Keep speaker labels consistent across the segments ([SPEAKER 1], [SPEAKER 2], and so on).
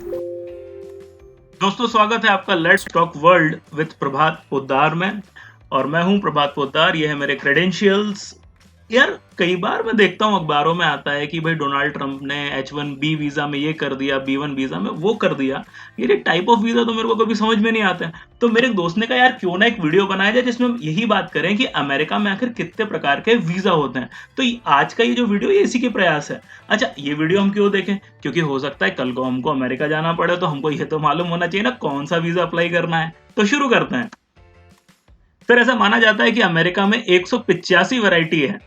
[SPEAKER 1] दोस्तों, स्वागत है आपका लेट्स टॉक वर्ल्ड विद प्रभात पोद्दार में। और मैं हूं प्रभात पोद्दार। ये है मेरे क्रेडेंशियल्स। यार, कई बार मैं देखता हूं अखबारों में आता है कि भाई डोनाल्ड ट्रंप ने H1B वीजा में ये कर दिया, B1 वीजा में वो कर दिया। ये टाइप ऑफ वीजा तो मेरे को कभी समझ में नहीं आता है। तो मेरे एक दोस्त ने कहा यार क्यों ना एक वीडियो बनाया जाए जिसमें हम यही बात करें कि अमेरिका में आखिर कितने प्रकार के वीजा होते हैं। तो आज का ये जो वीडियो ये इसी के प्रयास है। अच्छा, ये वीडियो हम क्यों देखें? क्योंकि हो सकता है कल को हमको अमेरिका जाना पड़े, तो हमको ये तो मालूम होना चाहिए ना कौन सा वीजा अप्लाई करना है। तो शुरू करते हैं। फिर ऐसा माना जाता है कि अमेरिका में 185 वैरायटी है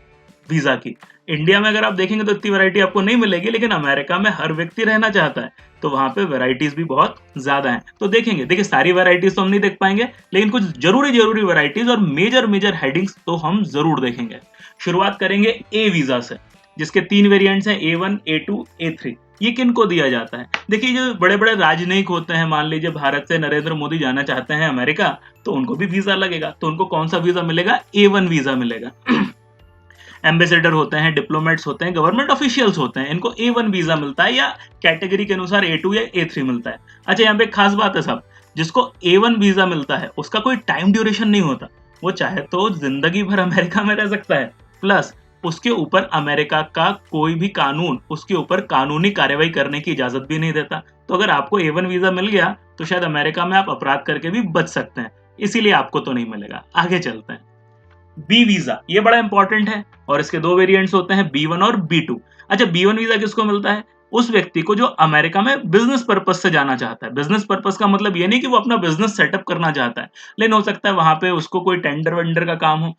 [SPEAKER 1] वीजा की। इंडिया में अगर आप देखेंगे तो इतनी वैरायटी आपको नहीं मिलेगी, लेकिन अमेरिका में हर व्यक्ति रहना चाहता है, तो वहां पे वैरायटीज भी बहुत ज्यादा हैं। तो देखेंगे, देखिए सारी वैरायटीज तो हम नहीं देख पाएंगे, लेकिन कुछ जरूरी वैरायटीज और मेजर हेडिंग्स तो हम जरूर देखेंगे। शुरुआत करेंगे ए वीजा से, जिसके 3 वेरिएंट्स हैं, A1, A2, A3। ये किनको दिया जाता है? देखिए, जो बड़े बड़े राजनयिक होते हैं, मान लीजिए भारत से नरेंद्र मोदी जाना चाहते हैं अमेरिका, तो उनको भी वीजा लगेगा। तो उनको कौन सा वीजा मिलेगा? A1 वीजा मिलेगा। एम्बेसडर होते हैं, डिप्लोमेट्स होते हैं, गवर्नमेंट ऑफिशियल्स होते हैं, इनको A1 वीजा मिलता है, या कैटेगरी के अनुसार A2 या A3 मिलता है। अच्छा, यहाँ पे एक खास बात है साहब, जिसको A1 वीजा मिलता है उसका कोई टाइम ड्यूरेशन नहीं होता। वो चाहे तो जिंदगी भर अमेरिका में रह सकता है, प्लस उसके ऊपर अमेरिका का कोई भी कानून उसके ऊपर कानूनी कार्रवाई करने की इजाजत भी नहीं देता। तो अगर आपको A1 वीजा मिल गया तो शायद अमेरिका में आप अपराध करके भी बच सकते हैं, इसीलिए आपको तो नहीं मिलेगा। आगे चलते हैं। बी वीजा, ये बड़ा इंपॉर्टेंट है, और इसके 2 वेरिएंट्स होते हैं, B1 और B2। अच्छा, B1 वीजा किसको मिलता है? उस व्यक्ति को जो अमेरिका में बिजनेस पर्पस से जाना चाहता है। बिजनेस पर्पस का मतलब ये नहीं कि वो अपना बिजनेस सेटअप करना चाहता है, लेकिन हो सकता है वहां पे उसको कोई टेंडर वेंडर का काम हो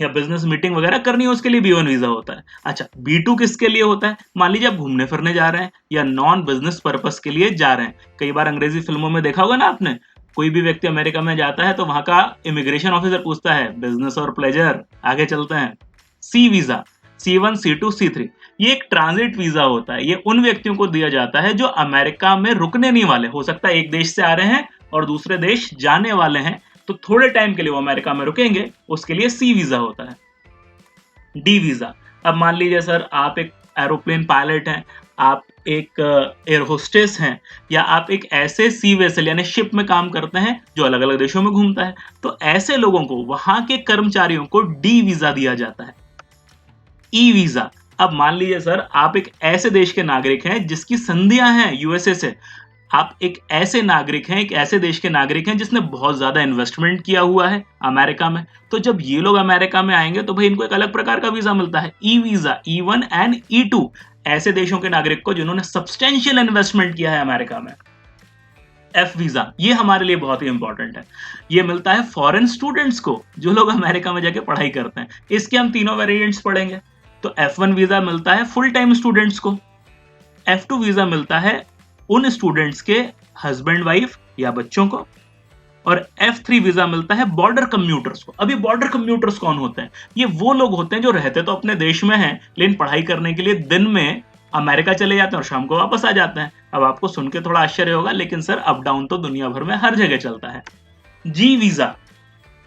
[SPEAKER 1] या बिजनेस मीटिंग वगैरह करनी हो, उसके लिए B1 वीजा होता है। अच्छा, B2 किसके लिए होता है? मान लीजिए आप घूमने फिरने जा रहे हैं या नॉन बिजनेस पर्पस के लिए जा रहे हैं। कई बार अंग्रेजी फिल्मों में देखा होगा ना आपने, कोई भी व्यक्ति अमेरिका में जाता है तो वहां का इमिग्रेशन ऑफिसर पूछता है बिजनेस और प्लेजर। आगे चलते हैं। सी वीजा, C1, C2, C3। ये एक ट्रांजिट वीजा होता है। ये उन व्यक्तियों को दिया जाता है जो अमेरिका में रुकने नहीं वाले। हो सकता है एक देश से आ रहे हैं और दूसरे देश जाने वाले हैं, तो थोड़े टाइम के लिए वो अमेरिका में रुकेंगे, उसके लिए सी वीजा होता है। डी वीजा, अब मान लीजिए सर आप एक एरोप्लेन पायलट हैं, आप एक एयर होस्टेस हैं, या आप एक ऐसे सी वेसल यानी शिप में काम करते हैं जो अलग अलग देशों में घूमता है, तो ऐसे लोगों को, वहां के कर्मचारियों को डी वीजा दिया जाता है। ई वीजा, अब मान लीजिए सर आप एक ऐसे देश के नागरिक हैं जिसकी संधियां हैं यूएसए से। आप एक ऐसे नागरिक हैं, एक ऐसे देश के नागरिक हैं जिसने बहुत ज्यादा इन्वेस्टमेंट किया हुआ है अमेरिका में। तो जब ये लोग अमेरिका में आएंगे तो भाई इनको एक अलग प्रकार का वीजा मिलता है, e visa, E1 and E2। ऐसे देशों के नागरिक को जिन्होंने सब्सटेंशियल इन्वेस्टमेंट किया है अमेरिका में। एफ वीजा, ये हमारे लिए बहुत ही इंपॉर्टेंट है। ये मिलता है फॉरेन स्टूडेंट्स को, जो लोग अमेरिका में जाके पढ़ाई करते हैं। इसके हम तीनों वेरिएंट्स पढ़ेंगे। तो F1 वीजा मिलता है फुल टाइम स्टूडेंट्स को। F2 वीजा मिलता है उन स्टूडेंट्स के हस्बैंड वाइफ या बच्चों को। और F3 वीजा मिलता है बॉर्डर कम्यूटर्स को। अभी बॉर्डर कम्यूटर्स कौन होते हैं? ये वो लोग होते हैं जो रहते तो अपने देश में हैं, लेकिन पढ़ाई करने के लिए दिन में अमेरिका चले जाते हैं और शाम को वापस आ जाते हैं। अब आपको सुन के थोड़ा आश्चर्य होगा, लेकिन सर अप डाउन तो दुनिया भर में हर जगह चलता है। जी वीजा,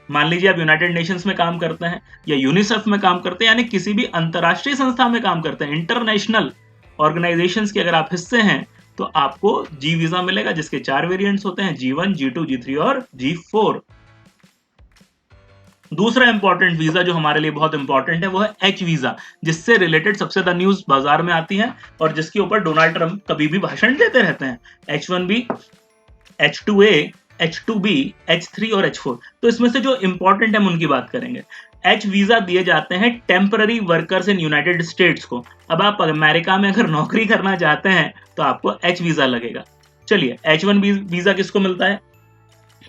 [SPEAKER 1] मान लीजिए आप यूनाइटेड नेशंस में काम करते हैं या यूनिसेफ में काम करते हैं, यानी किसी भी अंतरराष्ट्रीय संस्था में काम करते हैं, इंटरनेशनल ऑर्गेनाइजेशंस के अगर आप हिस्से हैं, तो आपको जी वीजा मिलेगा, जिसके 4 वेरिएंट्स होते हैं, G1, G2, G3 और G4। दूसरा इंपॉर्टेंट वीजा जो हमारे लिए बहुत इंपॉर्टेंट है वो है एच वीजा, जिससे रिलेटेड सबसे ज्यादा न्यूज बाजार में आती है और जिसके ऊपर डोनाल्ड ट्रंप कभी भी भाषण देते रहते हैं। H1B, H2A, H2B, H3 और H4। तो इसमें से जो इंपॉर्टेंट है हम उनकी बात करेंगे। एच वीजा दिए जाते हैं temporary workers in United states को। अब आप अमेरिका में अगर नौकरी करना चाहते हैं तो आपको एच वीजा लगेगा। चलिए, H1 वीजा किसको मिलता है?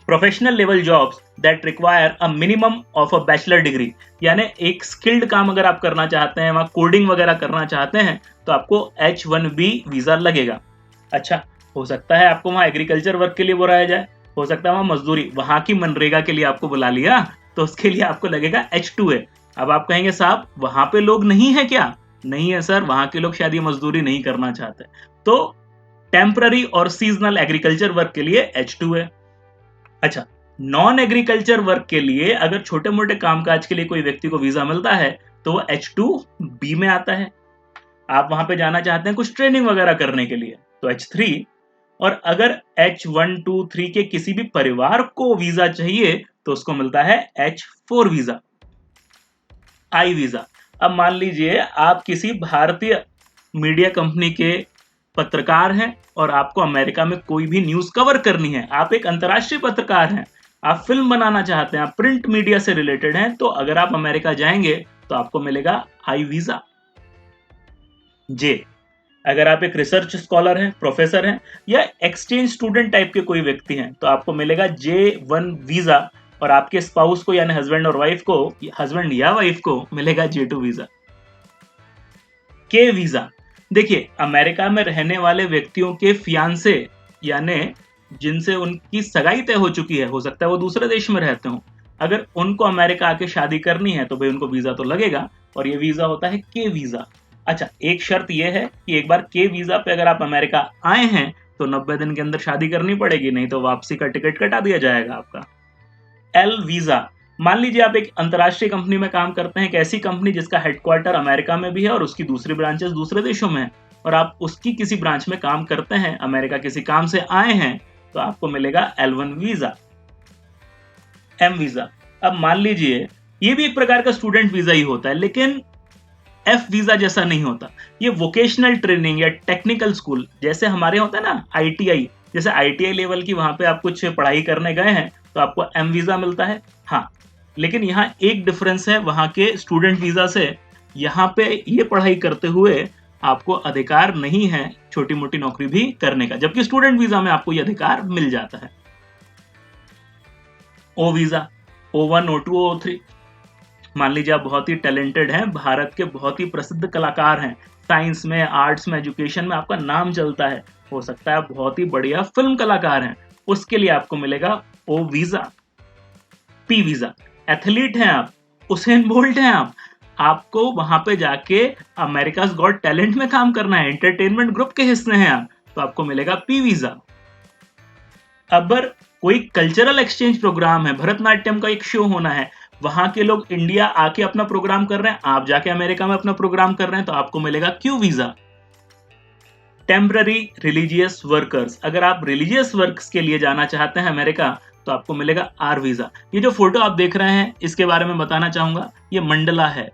[SPEAKER 1] Professional level jobs that require a minimum of a bachelor degree, यानी एक स्किल्ड काम अगर आप करना चाहते हैं, वहां कोडिंग वगैरह करना चाहते हैं, तो आपको H1B वीजा लगेगा। अच्छा, हो सकता है आपको वहां एग्रीकल्चर वर्क के लिए बुलाया जाए, हो सकता है वहां मजदूरी, वहां की मनरेगा के लिए आपको बुला लिया, तो उसके लिए आपको लगेगा H2A। अब आप कहेंगे साहब वहां पे लोग नहीं है क्या? नहीं है सर, वहां के लोग शायद ये मजदूरी नहीं करना चाहते। तो टेम्पररी और सीजनल एग्रीकल्चर वर्क के लिए H2A। अच्छा, नॉन एग्रीकल्चर वर्क के लिए अगर छोटे मोटे कामकाज के लिए कोई व्यक्ति को वीजा मिलता है तो वो H2B में आता है। आप वहां पे जाना चाहते हैं कुछ ट्रेनिंग वगैरह करने के लिए, तो H3। और अगर H123 के किसी भी परिवार को वीजा चाहिए तो उसको मिलता है H4 वीजा। आई वीजा, अब मान लीजिए आप किसी भारतीय मीडिया कंपनी के पत्रकार हैं और आपको अमेरिका में कोई भी न्यूज कवर करनी है, आप एक अंतर्राष्ट्रीय पत्रकार हैं, आप फिल्म बनाना चाहते हैं, आप प्रिंट मीडिया से रिलेटेड हैं, तो अगर आप अमेरिका जाएंगे तो आपको मिलेगा आई वीजा। जे, अगर आप एक रिसर्च स्कॉलर हैं, प्रोफेसर हैं या एक्सचेंज स्टूडेंट टाइप के कोई व्यक्ति हैं तो आपको मिलेगा J1 वीजा, और आपके स्पाउस को यानी हस्बैंड और वाइफ को, हस्बैंड या वाइफ को मिलेगा J2 वीजा। के वीजा, देखिए अमेरिका में रहने वाले व्यक्तियों के फियांसे यानी जिनसे उनकी सगाई तय हो चुकी है, हो सकता है वो दूसरे देश में रहते हो, अगर उनको अमेरिका आके शादी करनी है तो भाई उनको वीजा तो लगेगा, और ये वीजा होता है के वीजा। अच्छा, एक शर्त यह है कि एक बार के वीजा पे अगर आप अमेरिका आए हैं तो 90 दिन के अंदर शादी करनी पड़ेगी, नहीं तो वापसी का टिकट कटा दिया जाएगा आपका। एल वीजा, मान लीजिए आप एक अंतर्राष्ट्रीय कंपनी में काम करते हैं, एक ऐसी कंपनी जिसका हेडक्वार्टर अमेरिका में भी है और उसकी दूसरी ब्रांचेस दूसरे देशों में है, और आप उसकी किसी ब्रांच में काम करते हैं, अमेरिका किसी काम से आए हैं, तो आपको मिलेगा L1 वीजा। एम वीजा, अब मान लीजिए ये भी एक प्रकार का स्टूडेंट वीजा ही होता है, लेकिन एफ वीजा जैसा नहीं होता। ये वोकेशनल ट्रेनिंग या टेक्निकल स्कूल जैसे हमारे होता है ना, आईटीआई, जैसे आईटीआई लेवल की वहां पे आप कुछ पढ़ाई करने गए हैं तो आपको एम वीजा मिलता है। हाँ, लेकिन यहाँ एक डिफरेंस है वहां के स्टूडेंट वीजा से, यहाँ पे ये पढ़ाई करते हुए आपको अधिकार नहीं है छोटी मोटी नौकरी भी करने का, जबकि स्टूडेंट वीजा में आपको ये अधिकार मिल जाता है। ओ वीजा, O1, O2, O3, मान लीजिए आप बहुत ही टैलेंटेड हैं, भारत के बहुत ही प्रसिद्ध कलाकार हैं, साइंस में, आर्ट्स में, एजुकेशन में आपका नाम चलता है, हो सकता है आप बहुत ही बढ़िया फिल्म कलाकार हैं, उसके लिए आपको मिलेगा ओ वीजा। पी वीजा, एथलीट हैं आप, उसेन बोल्ट हैं आप, आपको वहां पे जाके अमेरिकाज गॉट टैलेंट में काम करना है, एंटरटेनमेंट ग्रुप के हिस्से हैं आप, तो आपको मिलेगा पी वीजा। अगर कोई कल्चरल एक्सचेंज प्रोग्राम है, भरतनाट्यम का एक शो होना है, वहां के लोग इंडिया आके अपना प्रोग्राम कर रहे हैं, आप जाके अमेरिका में अपना प्रोग्राम कर रहे हैं, तो आपको मिलेगा Q visa. Temporary religious workers, अगर आप रिलीजियस वर्क्स के लिए जाना चाहते हैं अमेरिका तो आपको मिलेगा आर वीजा। ये जो फोटो आप देख रहे हैं इसके बारे में बताना चाहूंगा, ये मंडला है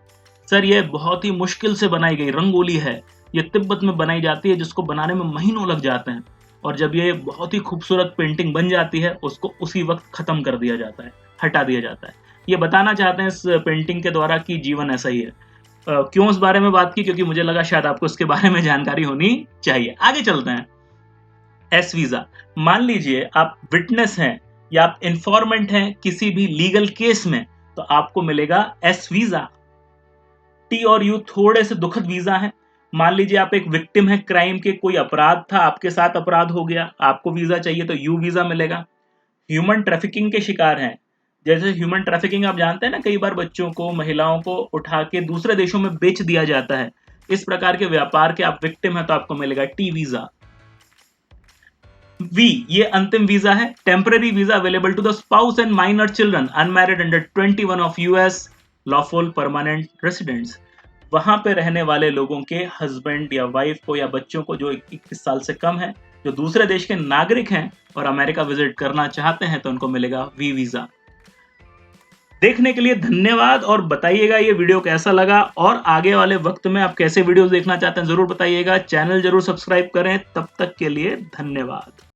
[SPEAKER 1] सर, ये बहुत ही मुश्किल से बनाई गई रंगोली है, ये तिब्बत में बनाई जाती है, जिसको बनाने में महीनों लग जाते हैं, और जब ये बहुत ही खूबसूरत पेंटिंग बन जाती है उसको उसी वक्त खत्म कर दिया जाता है, हटा दिया जाता है। ये बताना चाहते हैं इस पेंटिंग के द्वारा कि जीवन ऐसा ही है। क्यों इस बारे में बात की, क्योंकि मुझे लगा शायद आपको इसके बारे में जानकारी होनी चाहिए। आगे चलते हैं। एस वीजा, मान लीजिए आप विटनेस हैं या आप इंफॉर्मेंट हैं किसी भी लीगल केस में, तो आपको मिलेगा एस वीजा। टी और यू थोड़े से दुखद वीजा हैं, मान लीजिए आप एक विक्टिम है क्राइम के, कोई अपराध था, आपके साथ अपराध हो गया, आपको वीजा चाहिए तो यू वीजा मिलेगा। ह्यूमन ट्रैफिकिंग के शिकार हैं, जैसे ह्यूमन ट्रैफिकिंग आप जानते हैं ना, कई बार बच्चों को, महिलाओं को उठा के दूसरे देशों में बेच दिया जाता है, इस प्रकार के व्यापार के आप विक्टिम है तो आपको मिलेगा टी वीजा। वी, ये अंतिम वीजा है, temporary visa available to the spouse and minor children unmarried under 21 of US lawful permanent residents, वहां पे रहने वाले लोगों के हस्बैंड या वाइफ को या बच्चों को जो 21 साल से कम है, जो दूसरे देश के नागरिक हैं और अमेरिका विजिट करना चाहते हैं, तो उनको मिलेगा वी वीजा। देखने के लिए धन्यवाद, और बताइएगा ये वीडियो कैसा लगा, और आगे वाले वक्त में आप कैसे वीडियोस देखना चाहते हैं जरूर बताइएगा। चैनल जरूर सब्सक्राइब करें, तब तक के लिए धन्यवाद।